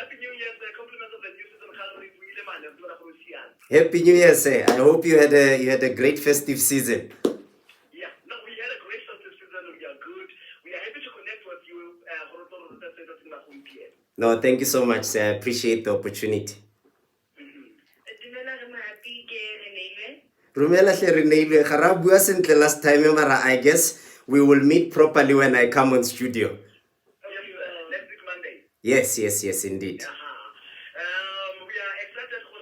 Happy New Year, sir. Compliments of the new season. Happy New Year, sir. I hope you had a great festive season. Yeah, no, we had a great festive season. We are good. We are happy to connect with you. No, thank you so much, sir. I appreciate the opportunity. Rumela hle re neilwe ga ra bua sentle last time, mara I guess we will meet properly when I come on studio. Next week Monday. Yes, indeed. We are excited for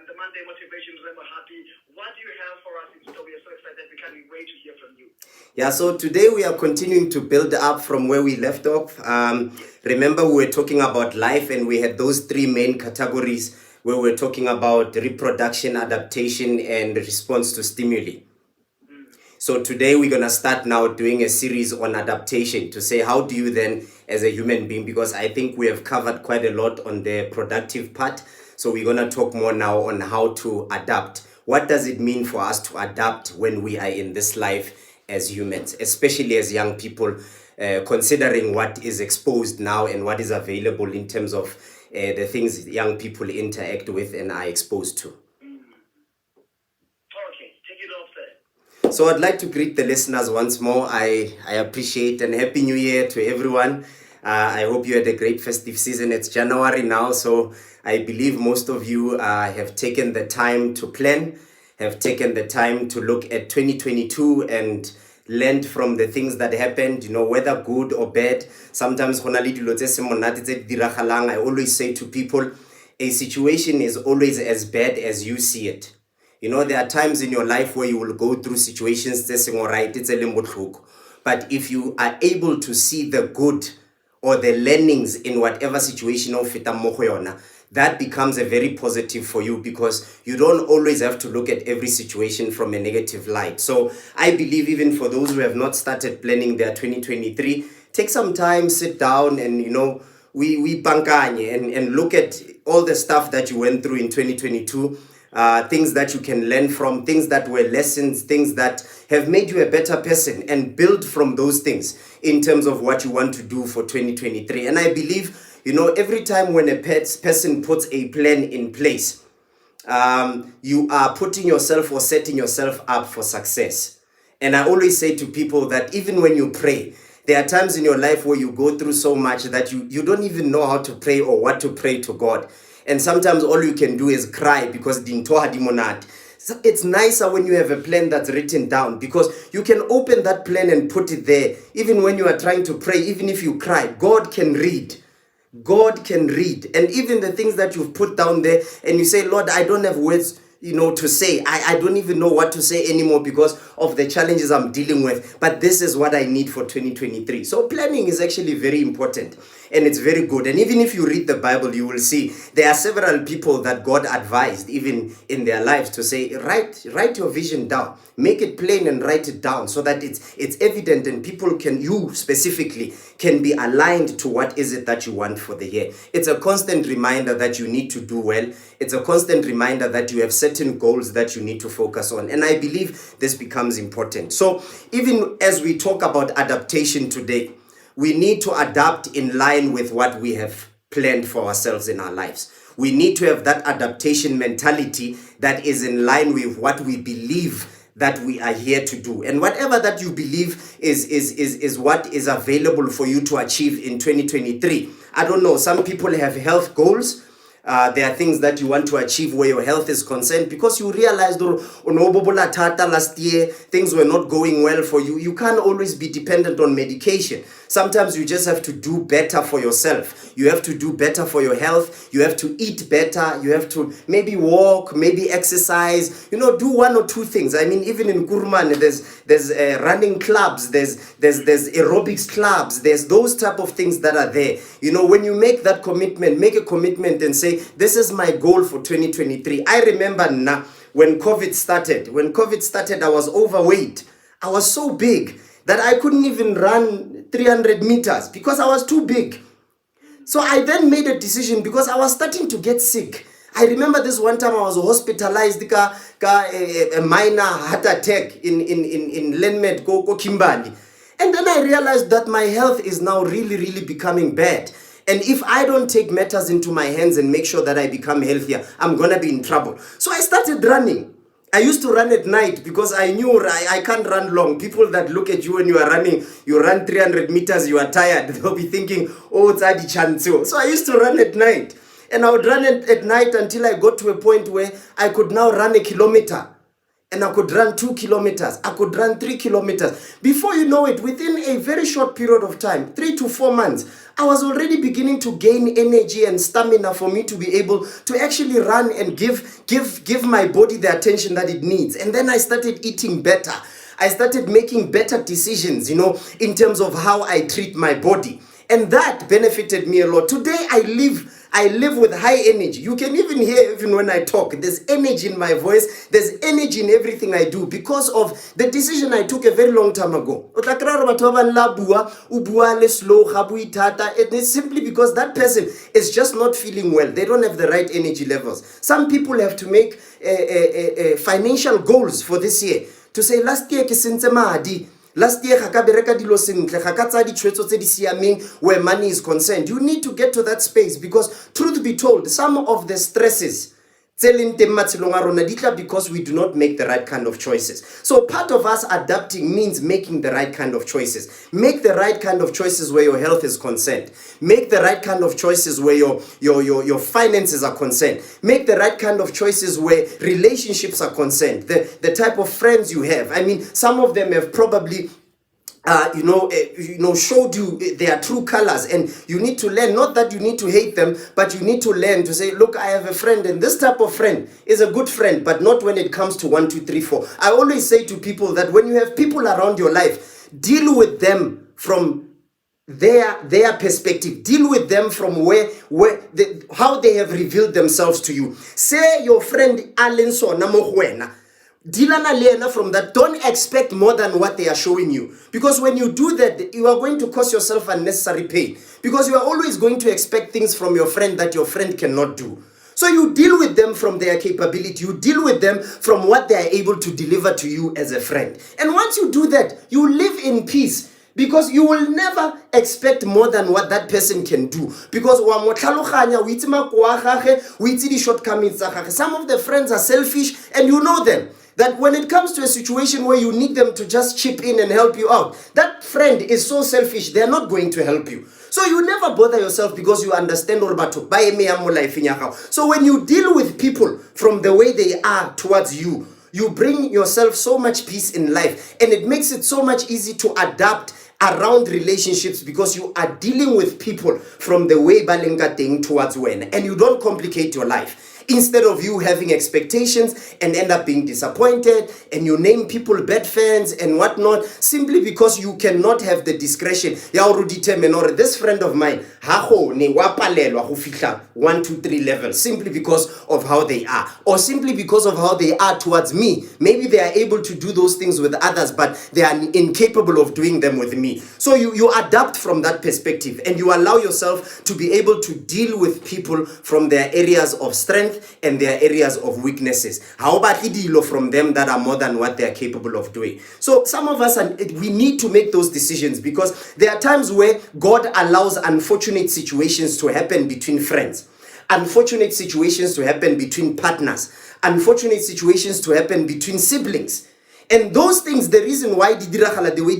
the Monday motivation. We're happy. What do you have for us in store? We are so excited. We can't wait to hear from you. Yeah, so today we are continuing to build up from where we left off. Remember, we were talking about life, and we had those three main categories where we're talking about reproduction, adaptation, and response to stimuli. So today we're going to start now doing a series on adaptation to say, how do you then, as a human being, because I think we have covered quite a lot on the productive part. So we're going to talk more now on how to adapt. What does it mean for us to adapt when we are in this life as humans, especially as young people, considering what is exposed now and what is available in terms of the things young people interact with and are exposed to. Okay, take it off there. So I'd like to greet the listeners once more. I appreciate and Happy New Year to everyone. I hope you had a great festive season. It's January now, so I believe most of you have taken the time to plan, have taken the time to look at 2022 and learned from the things that happened, whether good or bad. Sometimes I always say to people, a situation is always as bad as you see it. There are times in your life where you will go through situations that's all right, it's a limbo. But if you are able to see the good or the learnings in whatever situation of that becomes a very positive for you, because you don't always have to look at every situation from a negative light. So I believe even for those who have not started planning their 2023, take some time, sit down and, we bankanye and look at all the stuff that you went through in 2022, things that you can learn from, things that were lessons, things that have made you a better person, and build from those things in terms of what you want to do for 2023. And I believe, every time when a person puts a plan in place, you are putting yourself or setting yourself up for success. And I always say to people that even when you pray, there are times in your life where you go through so much that you don't even know how to pray or what to pray to God. And sometimes all you can do is cry because so it's nicer when you have a plan that's written down, because you can open that plan and put it there. Even when you are trying to pray, even if you cry, God can read. God can read. And even the things that you've put down there and you say, Lord, I don't have words, to say. I don't even know what to say anymore because of the challenges I'm dealing with. But this is what I need for 2023. So planning is actually very important and it's very good. And even if you read the Bible, you will see there are several people that God advised, even in their lives, to say, write your vision down, make it plain and write it down so that it's evident and people you specifically can be aligned to what is it that you want for the year. It's a constant reminder that you need to do well. It's a constant reminder that you have certain goals that you need to focus on. And I believe this becomes important. So even as we talk about adaptation today, we need to adapt in line with what we have planned for ourselves in our lives. We need to have that adaptation mentality that is in line with what we believe that we are here to do. And whatever that you believe is what is available for you to achieve in 2023. I don't know, some people have health goals. There are things that you want to achieve where your health is concerned, because you realized last year things were not going well for you. You can't always be dependent on medication. Sometimes you just have to do better for yourself. You have to do better for your health. You have to eat better. You have to maybe walk, maybe exercise, do one or two things. I mean, even in Kurman, there's running clubs, there's aerobics clubs, there's those type of things that are there. When you make that commitment, make a commitment and say, this is my goal for 2023. I remember now when COVID started, I was overweight. I was so big that I couldn't even run 300 meters because I was too big. So I then made a decision because I was starting to get sick. I remember this one time I was hospitalized, a minor heart attack in Lenmed, Kimbali. And then I realized that my health is now really, really becoming bad. And if I don't take matters into my hands and make sure that I become healthier, I'm going to be in trouble. So I started running. I used to run at night because I knew I can't run long. People that look at you when you are running, you run 300 meters, you are tired. They'll be thinking, oh, it's Adi Chanzo. So I used to run at night. And I would run at night until I got to a point where I could now run a kilometer. And I could run 2 kilometers. I could run 3 kilometers. Before you know it, within a very short period of time, 3 to 4 months, I was already beginning to gain energy and stamina for me to be able to actually run and give my body the attention that it needs. And then I started eating better. I started making better decisions, in terms of how I treat my body. And that benefited me a lot. Today I live with high energy. You can even hear even when I talk. There's energy in my voice. There's energy in everything I do because of the decision I took a very long time ago. It is simply because that person is just not feeling well. They don't have the right energy levels. Some people have to make financial goals for this year. To say, last year, last year, where money is concerned. You need to get to that space because, truth be told, some of the stresses because we do not make the right kind of choices. So part of us adapting means making the right kind of choices. Make the right kind of choices where your health is concerned. Make the right kind of choices where your finances are concerned. Make the right kind of choices where relationships are concerned. The type of friends you have. I mean, some of them have probably showed you their true colors, and you need to learn, not that you need to hate them, but you need to learn to say, look, I have a friend, and this type of friend is a good friend, but not when it comes to 1, 2, 3, 4. I always say to people that when you have people around your life, deal with them from their perspective. Deal with them from how they have revealed themselves to you. Say your friend Alenso Namohuena. Dilana Lena from that. Don't expect more than what they are showing you. Because when you do that, you are going to cause yourself unnecessary pain. Because you are always going to expect things from your friend that your friend cannot do. So you deal with them from their capability. You deal with them from what they are able to deliver to you as a friend. And once you do that, you live in peace. Because you will never expect more than what that person can do. Because some of the friends are selfish and you know them. That when it comes to a situation where you need them to just chip in and help you out, that friend is so selfish, they're not going to help you. So you never bother yourself because you understand So when you deal with people from the way they are towards you, you bring yourself so much peace in life, and it makes it so much easy to adapt around relationships because you are dealing with people from the way balenga thing towards when, and you don't complicate your life. Instead of you having expectations and end up being disappointed, and you name people bad fans and whatnot, simply because you cannot have the discretion. This friend of mine, 1, 2, 3 levels, simply because of how they are, or simply because of how they are towards me. Maybe they are able to do those things with others, but they are incapable of doing them with me. So you adapt from that perspective, and you allow yourself to be able to deal with people from their areas of strength and their areas of weaknesses. How about idilo from them that are more than what they are capable of doing? So some of us, we need to make those decisions because there are times where God allows unfortunate situations to happen between friends, unfortunate situations to happen between partners, unfortunate situations to happen between siblings. And those things, the reason why the way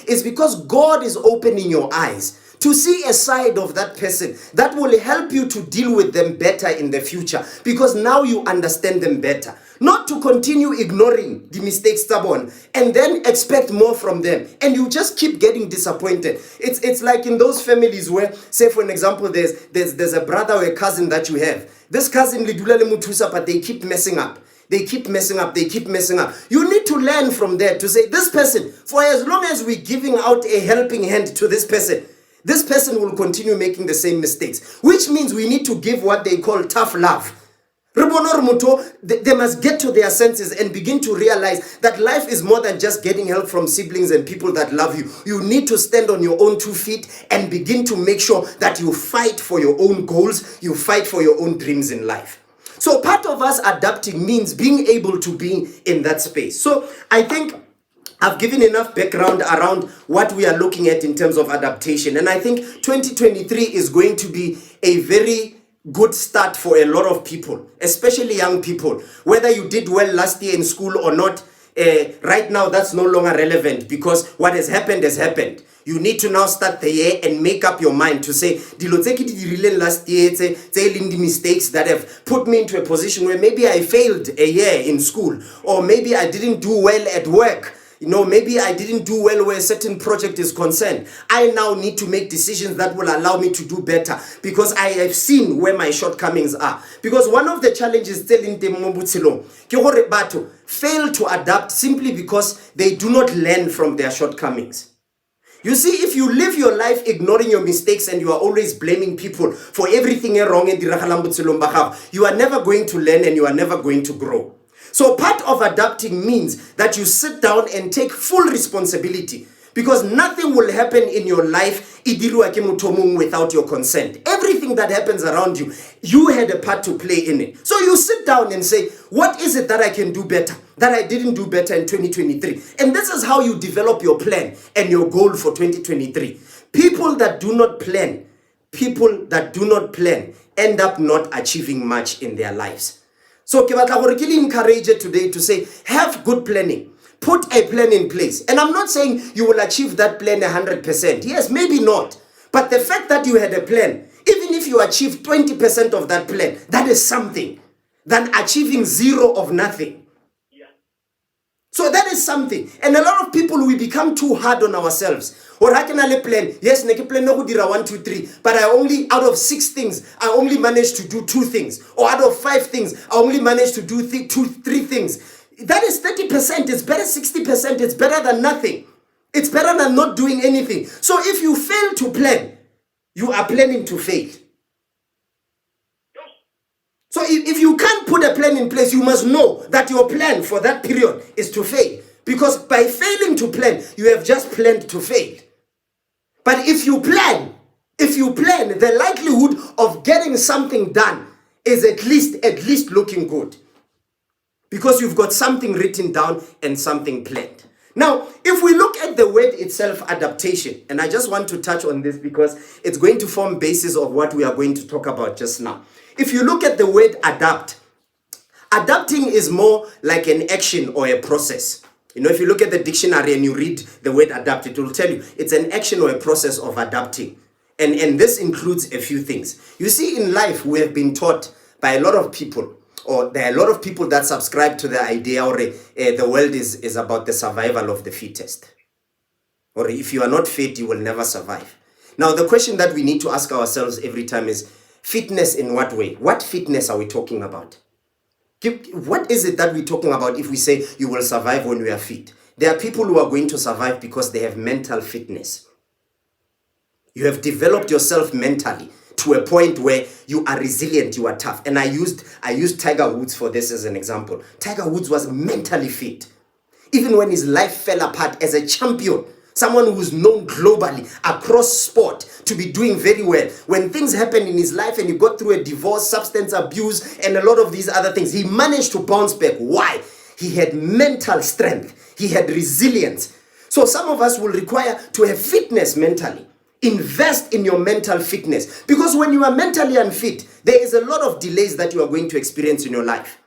is because God is opening your eyes to see a side of that person that will help you to deal with them better in the future, because now you understand them better. Not to continue ignoring the mistakes stubborn and then expect more from them, and you just keep getting disappointed. It's like in those families where, say for an example, there's a brother or a cousin that you have. This cousin lidula le muthusa, but they keep messing up. They keep messing up. They keep messing up. You need to learn from there to say, this person, for as long as we're giving out a helping hand to this person will continue making the same mistakes, which means we need to give what they call tough love. They must get to their senses and begin to realize that life is more than just getting help from siblings and people that love you. You need to stand on your own 2 feet and begin to make sure that you fight for your own goals, you fight for your own dreams in life. So part of us adapting means being able to be in that space. So I think I've given enough background around what we are looking at in terms of adaptation. And I think 2023 is going to be a very good start for a lot of people, especially young people. Whether you did well last year in school or not, right now that's no longer relevant, because what has happened has happened. You need to now start the year and make up your mind to say, dilo tse ke di dirileng last year, tse leng di mistakes that have put me into a position where maybe I failed a year in school, or maybe I didn't do well at work. Maybe I didn't do well where a certain project is concerned. I now need to make decisions that will allow me to do better, because I have seen where my shortcomings are. Because one of the challenges still in Temobutsilong, ke gore batho fail to adapt simply because they do not learn from their shortcomings. You see, if you live your life ignoring your mistakes and you are always blaming people for everything wrong in diragalang botselong ba gago, you are never going to learn and you are never going to grow. So part of adapting means that you sit down and take full responsibility, because nothing will happen in your life without your consent. Everything that happens around you, you had a part to play in it. So you sit down and say, what is it that I can do better, that I didn't do better in 2023? And this is how you develop your plan and your goal for 2023. People that do not plan end up not achieving much in their lives. So ke batla gore ke le encourage today to say, have good planning. Put a plan in place. And I'm not saying you will achieve that plan 100%. Yes, maybe not. But the fact that you had a plan, even if you achieve 20% of that plan, that is something than achieving zero of nothing. So that is something. And a lot of people, we become too hard on ourselves. Or I can only plan. Yes, I plan no 1, 2, 3. But out of 6 things, I only managed to do 2 things. Or out of 5 things, I only managed to do 3 things. That is 30%. It's better 60%. It's better than nothing. It's better than not doing anything. So if you fail to plan, you are planning to fail. So if you can't put a plan in place, you must know that your plan for that period is to fail. Because by failing to plan, you have just planned to fail. But if you plan, the likelihood of getting something done is at least looking good. Because you've got something written down and something planned. Now, if we look at the word itself, adaptation, and I just want to touch on this because it's going to form basis of what we are going to talk about just now. If you look at the word adapt, adapting is more like an action or a process. If you look at the dictionary and you read the word adapt, it will tell you it's an action or a process of adapting. And this includes a few things. You see, in life, we have been taught by a lot of people, or there are a lot of people that subscribe to the idea, or the world is about the survival of the fittest. Or if you are not fit, you will never survive. Now, the question that we need to ask ourselves every time is, fitness in what way? What fitness are we talking about? What is it that we're talking about if we say you will survive when we are fit? There are people who are going to survive because they have mental fitness. You have developed yourself mentally to a point where you are resilient, you are tough. And I used Tiger Woods for this as an example. Tiger Woods was mentally fit. Even when his life fell apart as a champion, someone who's known globally across sport to be doing very well. When things happened in his life and he got through a divorce, substance abuse, and a lot of these other things, he managed to bounce back. Why? He had mental strength. He had resilience. So some of us will require to have fitness mentally. Invest in your mental fitness. Because when you are mentally unfit, there is a lot of delays that you are going to experience in your life.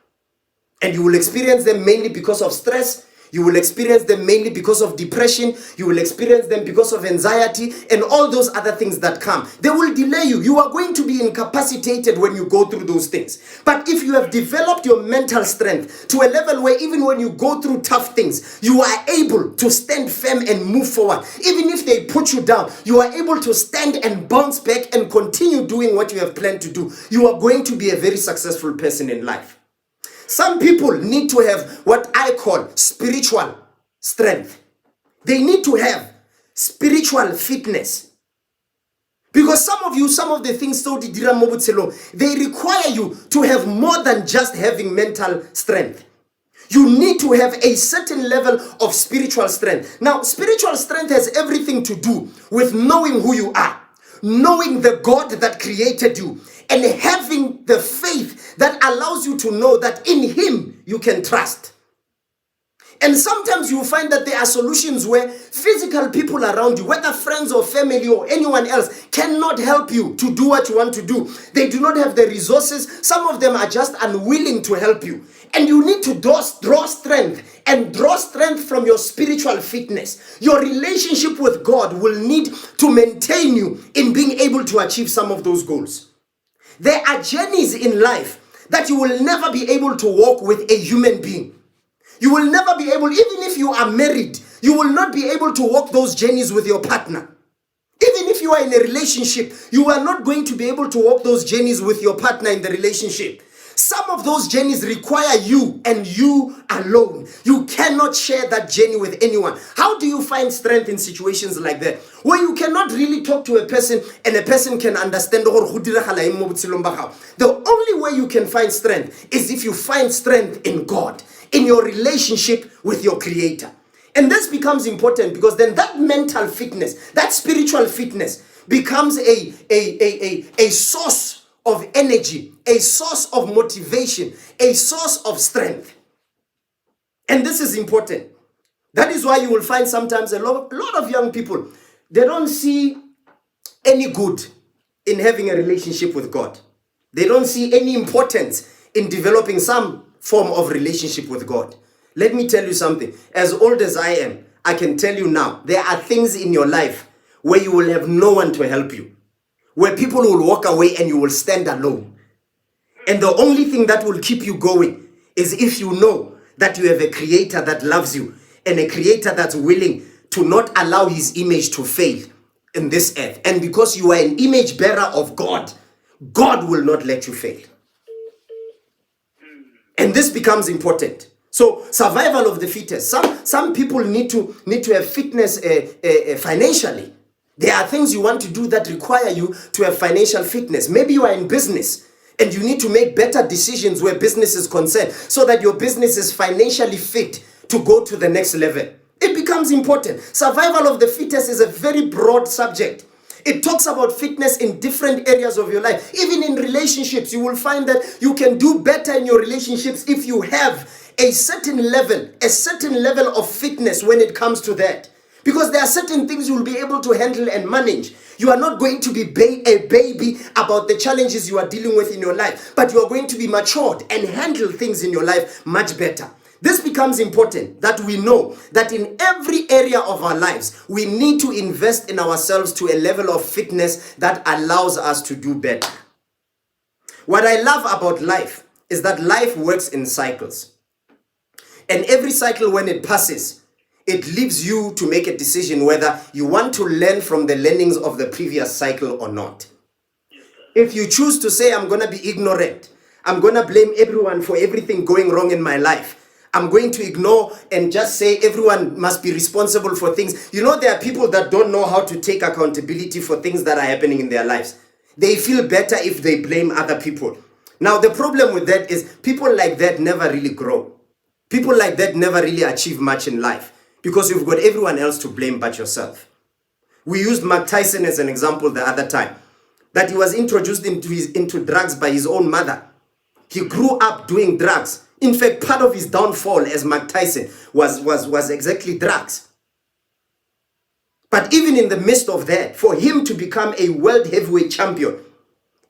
And you will experience them mainly because of stress. You will experience them mainly because of depression. You will experience them because of anxiety and all those other things that come. They will delay you. You are going to be incapacitated when you go through those things. But if you have developed your mental strength to a level where even when you go through tough things, you are able to stand firm and move forward. Even if they put you down, you are able to stand and bounce back and continue doing what you have planned to do. You are going to be a very successful person in life. Some people need to have what I call spiritual strength. They need to have spiritual fitness. Because some of the things they require you to have more than just having mental strength. You need to have a certain level of spiritual strength. Now, spiritual strength has everything to do with knowing who you are, knowing the God that created you, and having the faith that allows you to know that in Him you can trust. And sometimes you find that there are solutions where physical people around you, whether friends or family or anyone else, cannot help you to do what you want to do. They do not have the resources. Some of them are just unwilling to help you. And you need to draw strength, and draw strength from your spiritual fitness. Your relationship with God will need to maintain you in being able to achieve some of those goals. There are journeys in life that you will never be able to walk with a human being. You will never be able, even if you are married, you will not be able to walk those journeys with your partner. Even if you are in a relationship, you are not going to be able to walk those journeys with your partner in the relationship. Some of those journeys require you and you alone. You cannot share that journey with anyone. How do you find strength in situations like that? Where you cannot really talk to a person and a person can understand. The only way you can find strength is if you find strength in God, in your relationship with your Creator. And this becomes important because then that mental fitness, that spiritual fitness becomes a source of energy, a source of motivation, a source of strength. And this is important. That is why you will find sometimes a lot of young people, they don't see any good in having a relationship with God. They don't see any importance in developing some form of relationship with God. Let me tell you something. As old as I am, I can tell you now, there are things in your life where you will have no one to help you, where people will walk away and you will stand alone. And the only thing that will keep you going is if you know that you have a Creator that loves you and a Creator that's willing to not allow His image to fail in this earth. And because you are an image bearer of God, God will not let you fail. And this becomes important. So survival of the fittest. Some people need to have fitness financially. There are things you want to do that require you to have financial fitness. Maybe you are in business and you need to make better decisions where business is concerned so that your business is financially fit to go to the next level. It becomes important. Survival of the fittest is a very broad subject. It talks about fitness in different areas of your life. Even in relationships, you will find that you can do better in your relationships if you have a certain level of fitness when it comes to that. Because there are certain things you will be able to handle and manage. You are not going to be a baby about the challenges you are dealing with in your life, but you are going to be matured and handle things in your life much better. This becomes important that we know that in every area of our lives, we need to invest in ourselves to a level of fitness that allows us to do better. What I love about life is that life works in cycles. And every cycle, when it passes, it leaves you to make a decision whether you want to learn from the learnings of the previous cycle or not. If you choose to say, I'm going to be ignorant, I'm going to blame everyone for everything going wrong in my life, I'm going to ignore and just say everyone must be responsible for things. You know, there are people that don't know how to take accountability for things that are happening in their lives. They feel better if they blame other people. Now, the problem with that is people like that never really grow. People like that never really achieve much in life because you've got everyone else to blame but yourself. We used Mike Tyson as an example the other time, that he was introduced into drugs by his own mother. He grew up doing drugs. In fact, part of his downfall as Mike Tyson was exactly drugs. But even in the midst of that, for him to become a world heavyweight champion,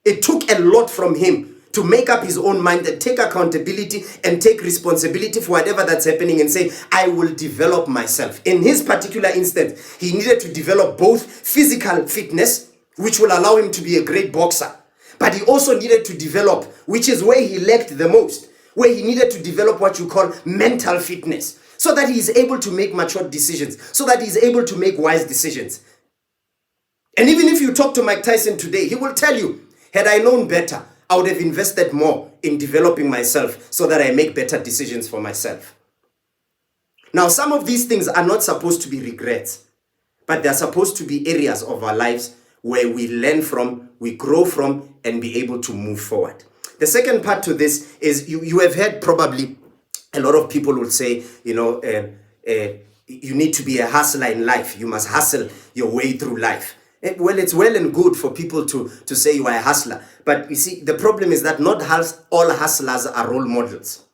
it took a lot from him to make up his own mind and take accountability and take responsibility for whatever that's happening and say, I will develop myself. In his particular instance, he needed to develop both physical fitness, which will allow him to be a great boxer, but he also needed to develop, which is where he lacked the most, where he needed to develop what you call mental fitness, so that he is able to make mature decisions, so that he is able to make wise decisions. And even if you talk to Mike Tyson today, he will tell you, had I known better, I would have invested more in developing myself so that I make better decisions for myself. Now, some of these things are not supposed to be regrets, but they're supposed to be areas of our lives where we learn from, we grow from, and be able to move forward. The second part to this is you have heard probably a lot of people will say, you need to be a hustler in life. You must hustle your way through life. Well, it's well and good for people to say you are a hustler. But you see, the problem is that not all hustlers are role models.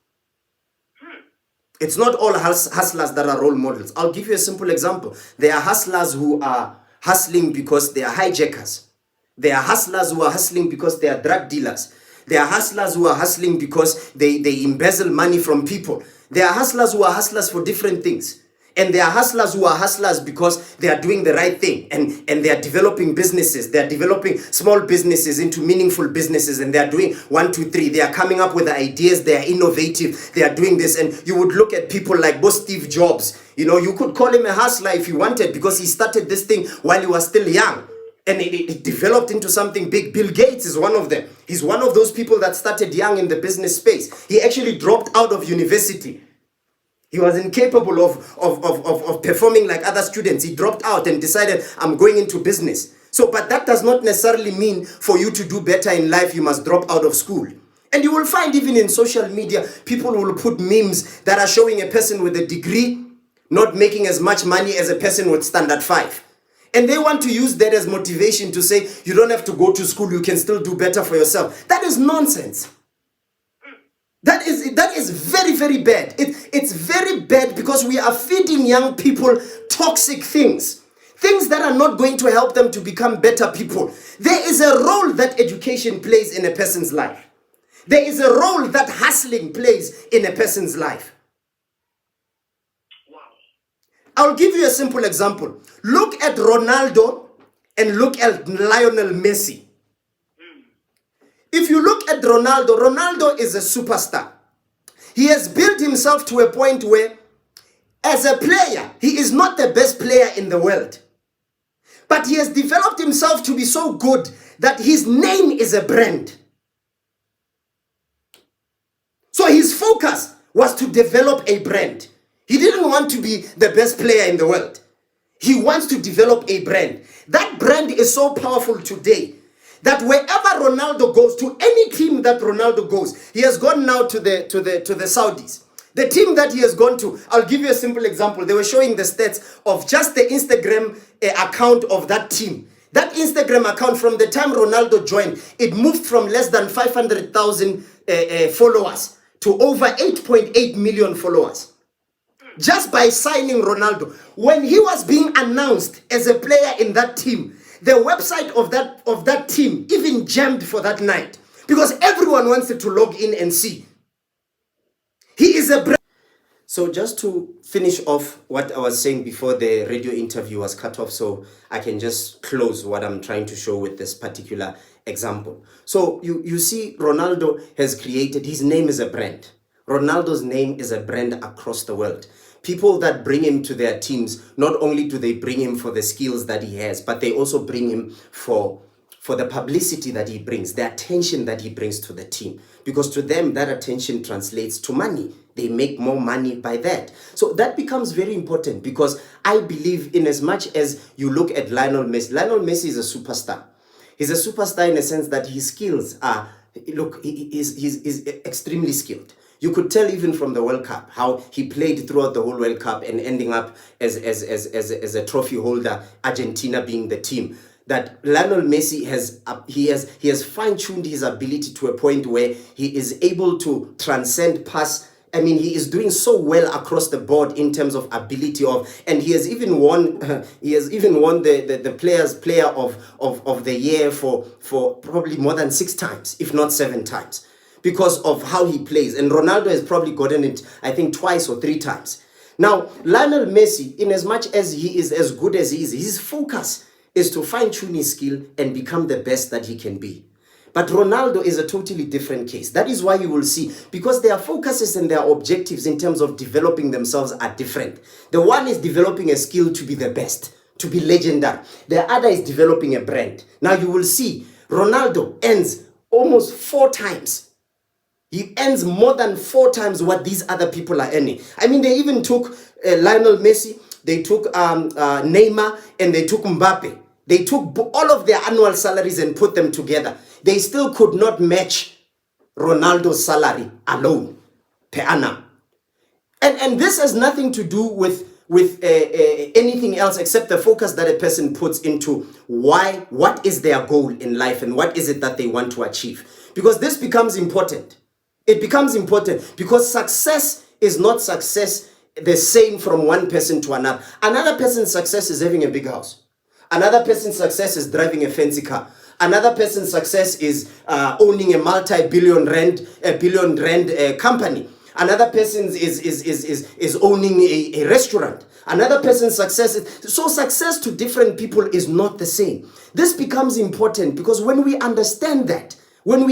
It's not all hustlers that are role models. I'll give you a simple example. There are hustlers who are hustling because they are hijackers. There are hustlers who are hustling because they are drug dealers. There are hustlers who are hustling because they embezzle money from people. There are hustlers who are hustlers for different things. And there are hustlers who are hustlers because they are doing the right thing and they are developing businesses. They are developing small businesses into meaningful businesses, and they are doing 1, 2, 3. They are coming up with ideas. They are innovative. They are doing this. And you would look at people like both Steve Jobs. You know, you could call him a hustler if you wanted, because he started this thing while he was still young. And it developed into something big. Bill Gates is one of them. He's one of those people that started young in the business space. He actually dropped out of university. He was incapable of performing like other students. He dropped out and decided, I'm going into business. So, but that does not necessarily mean for you to do better in life, you must drop out of school. And you will find even in social media, people will put memes that are showing a person with a degree not making as much money as a person with standard 5. And they want to use that as motivation to say, you don't have to go to school, you can still do better for yourself. That is nonsense. That is very, very bad. It's very bad, because we are feeding young people toxic things. Things that are not going to help them to become better people. There is a role that education plays in a person's life. There is a role that hustling plays in a person's life. Wow. I'll give you a simple example. Look at Ronaldo and look at Lionel Messi. If you look at Ronaldo, Ronaldo is a superstar. He has built himself to a point where, as a player, he is not the best player in the world. But he has developed himself to be so good that his name is a brand. So his focus was to develop a brand. He didn't want to be the best player in the world. He wants to develop a brand. That brand is so powerful today that wherever Ronaldo goes, to any team that Ronaldo goes, he has gone now to the Saudis. The team that he has gone to, I'll give you a simple example. They were showing the stats of just the Instagram account of that team. That Instagram account, from the time Ronaldo joined, it moved from less than 500,000 followers to over 8.8 million followers. Just by signing Ronaldo. When he was being announced as a player in that team, the website of that team even jammed for that night, because everyone wanted to log in and see. He is a brand. So just to finish off what I was saying before the radio interview was cut off, so I can just close what I'm trying to show with this particular example. So you see, Ronaldo has created, his name is a brand. Ronaldo's name is a brand across the world. People that bring him to their teams, not only do they bring him for the skills that he has, but they also bring him for the publicity that he brings, the attention that he brings to the team. Because to them, that attention translates to money. They make more money by that. So that becomes very important, because I believe, in as much as you look at Lionel Messi is a superstar. He's a superstar in a sense that his skills are, look, he's extremely skilled. You could tell even from the World Cup how he played throughout the whole World Cup and ending up as a trophy holder, Argentina being the team. That Lionel Messi has fine-tuned his ability to a point where he is able to transcend past. I mean, he is doing so well across the board in terms of ability and he has even won the player of the year for probably more than 6 times, if not 7 times, because of how he plays. And Ronaldo has probably gotten it, I think, 2 or 3 times. Now, Lionel Messi, in as much as he is as good as he is, his focus is to fine-tune his skill and become the best that he can be. But Ronaldo is a totally different case. That is why you will see, because their focuses and their objectives in terms of developing themselves are different. The one is developing a skill to be the best, to be legendary. The other is developing a brand. Now you will see, Ronaldo earns almost 4 times. He earns more than 4 times what these other people are earning. I mean, they even took Lionel Messi, they took Neymar, and they took Mbappe. They took all of their annual salaries and put them together. They still could not match Ronaldo's salary alone per annum. And this has nothing to do with anything else except the focus that a person puts into what is their goal in life and what is it that they want to achieve. Because this becomes important. It becomes important because success is not success the same from one person to another. Another person's success is having a big house. Another person's success is driving a fancy car. Another person's success is owning a multi-billion rand company. Another person is owning a restaurant. Another person's success is, so success to different people is not the same. This becomes important because when we understand that, we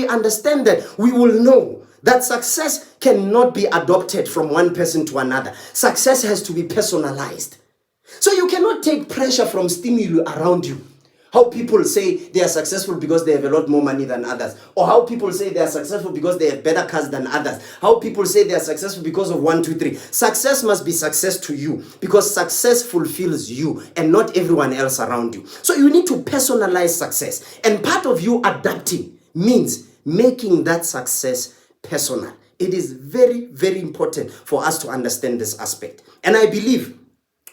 will know that success cannot be adopted from one person to another. Success has to be personalized. So you cannot take pressure from stimuli around you. How people say they are successful because they have a lot more money than others. Or how people say they are successful because they have better cars than others. How people say they are successful because of 1, 2, 3. Success must be success to you because success fulfills you and not everyone else around you. So you need to personalize success. And part of you adapting means making that success personal. It is very, very important for us to understand this aspect. And I believe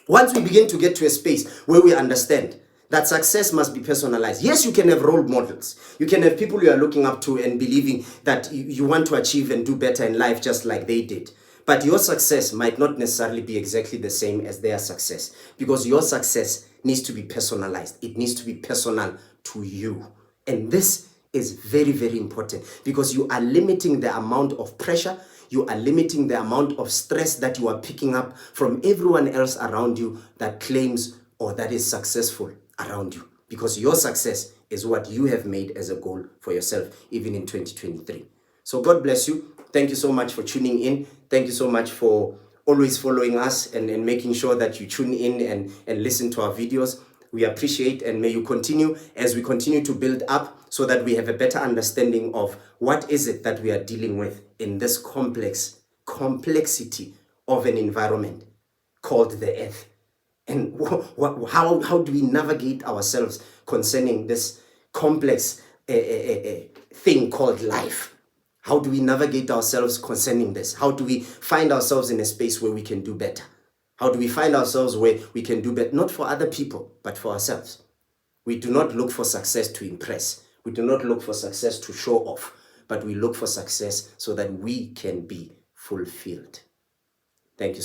once we begin to get to a space where we understand that success must be personalized. Yes, you can have role models. You can have people you are looking up to and believing that you want to achieve and do better in life just like they did. But your success might not necessarily be exactly the same as their success because your success needs to be personalized. It needs to be personal to you. And this is very, very important because you are limiting the amount of pressure, you are limiting the amount of stress that you are picking up from everyone else around you that claims or that is successful around you, because your success is what you have made as a goal for yourself, even in 2023. So God bless you. Thank you so much for tuning in. Thank you so much for always following us and making sure that you tune in and listen to our videos. We appreciate, and may you continue as we continue to build up so that we have a better understanding of what is it that we are dealing with in this complexity of an environment called the earth. And how do we navigate ourselves concerning this complex thing called life? How do we navigate ourselves concerning this? How do we find ourselves in a space where we can do better? How do we find ourselves where we can do better, not for other people, but for ourselves? We do not look for success to impress. We do not look for success to show off, but we look for success so that we can be fulfilled. Thank you.